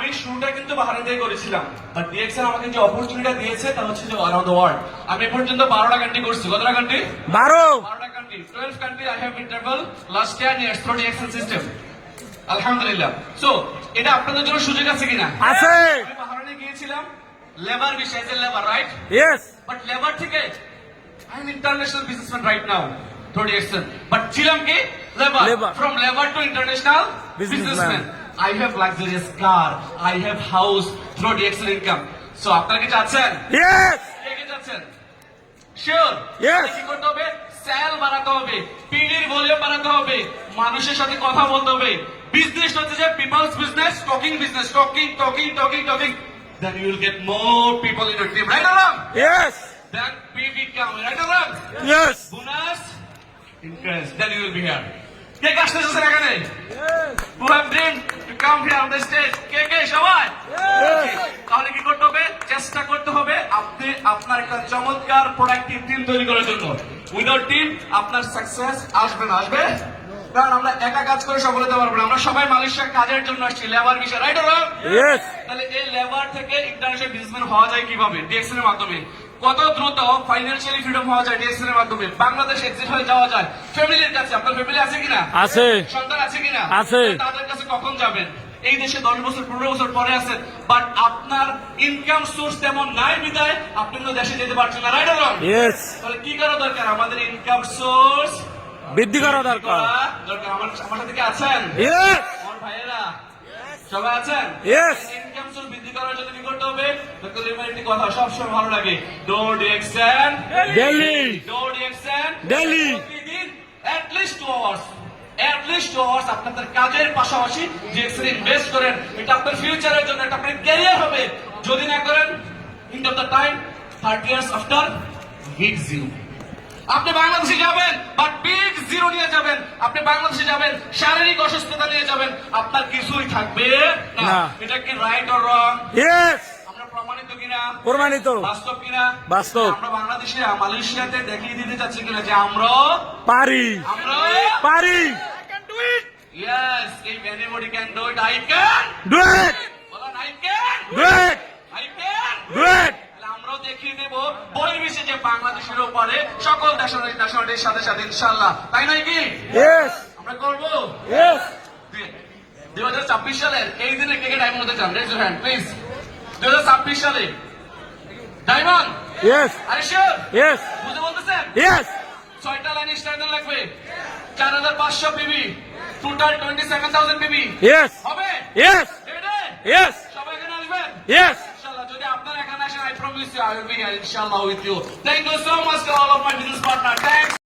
আমি শুরুটা কিন্তু বাহারাইন থেকে করেছিলাম, বাট ডিএক্সএল আমাকে যে অপরচুনিটিটা দিয়েছে তা হচ্ছে যে অ্যারাউন্ড দ্য ওয়ার্ল্ড। আমি এ পর্যন্ত 12টা কান্ট্রি করছি। কতটা কান্ট্রি? 12টা country, 12 country I have travel last 10 years through DXL system. আলহামদুলিল্লাহ। সো এটা আপনাদের জন্য সুযোগ আছে কিনা? আছে। আমি বাহারাইনে গিয়েছিলাম লেবার বিষয়ে, যে labour, right? Yes. But labour থেকে I am international businessman right now through DXL. But ছিলাম কি? Labour. From labour to international businessman. I have luxurious car, I have house through DXL income. So আপনারা কি চাচ্ছেন? Yes. কে কে চাচ্ছেন? Sure. Yes. কি করতে হবে? সেল বাড়াতে হবে, পিডির ভলিউম বাড়াতে হবে, মানুষের সাথে কথা বলতে হবে। বিজনেস হচ্ছে যে peoples business, talking business, talking. Then you will get more people in your team, right or wrong? Yes. Then big income, right or wrong? Yes. Bonus, interest. Then you will be here. কে কাজ করছেন এখানে? Who have dreamed to come here on the stage? কে সবাই? তাহলে কি করতে হবে? চেষ্টা করতে হবে আপনি আপনার একটা চমৎকার প্রোডাক্টিভ টিম তৈরি করার জন্য। উইদাউট টিম আপনার সাকসেস আসবে না। আসবে? কারণ আমরা একা কাজ করে সফল হতে পারবো না। আমরা সবাই মালয়েশিয়া কাজের জন্য আসছি, লেবার বিষয়, রাইট অর রং? Yes. তাহলে এই লেবার থেকে ইন্টারন্যাশনাল বিজনেসম্যান হওয়া যায় কিভাবে? ডিএক্সএল এর মাধ্যমে। কত দ্রুত ফাইন্যান্সিয়ালি ফ্রিডম হওয়া যায় ডিএক্সএল এর মাধ্যমে। বাংলাদেশ এক্সিট হয়ে যাওয়া যায় ফ্যামিলির কাছে। আপনার ফ্যামিলি আছে কিনা? আছে। সন্তান আছে কিনা? আছে। তাদের কাছে কখন যাবেন? এই দেশে 10 বছর 15 বছর পরে আছেন, বাট আপনার ইনকাম সোর্স তেমন নাই বিদায় আপনি কিন্তু দেশে যেতে পারছেন না, রাইট অর রং? Yes. তাহলে কি করা দরকার? আমাদের ইনকাম সোর্স বৃদ্ধি করা দরকার। আমার সাথে কি আছেন? Yes. আমার ভাইয়েরা সবাই আছেন? Yes. ইনকাম সোর্স বৃদ্ধি করার জন্য কি করতে হবে? ডক্টর লিমার একটি কথা সবসময় ভালো লাগে, ডো ডিএক্সএল Delhi. ডো ডিএক্সএল Delhi. প্রতিদিন at least 2 hours আপনাদের কাজের পাশাপাশি ডিএক্সএল ইনভেস্ট করেন। এটা আপনার ফিউচারের জন্য, এটা আপনার ক্যারিয়ার হবে। যদি না করেন, end of the time 30 years after hit zero. আপনি বাংলাদেশে যাবেন বাট বিগ জিরো নিয়ে যাবেন। আপনি বাংলাদেশে যাবেন শারীরিক অসুস্থতা নিয়ে যাবেন, আপনার কিছুই থাকবে না। না। এটা কি রাইট অর রং? Yes. আমরা প্রমাণিত কিনা? প্রমাণিত। বাস্তব কিনা? বাস্তব। আমরা বাংলাদেশে মালয়েশিয়াতে দেখিয়ে দিতে চাচ্ছি কিনা যে আমরা পারি। পারি। Yes, if anybody can do it, I can. Do it. বলেন I can. Do it. I can. Do it. আমরাও দেখিয়ে দেব পরিবেশে যে বাংলাদেশের উপরে সকল দেশের সাথে সাথে ইনশাআল্লাহ, তাই নয় কি? Yes. আমরা করবো। Yes. 2026 সালের এই দিনে কে কে ডায়মন্ড হতে চান? Raise your hand please. 2026 সালে ডায়মন্ড? Yes. আর শিওর? Yes. বুঝতে বলতেছেন? Yes. 6টা লাইন স্টাইল লাগবে, 4500 পিবি, টোটাল 27000 পিবি। Yes. হবে? Yes. রেডি? Yes. সবাই এখানে আসবেন? Yes. Inshallah, যদি আপনারা এখানে আসেন, I promise you I will be here inshallah with you. Thank you so much to all of my business partners. Thanks.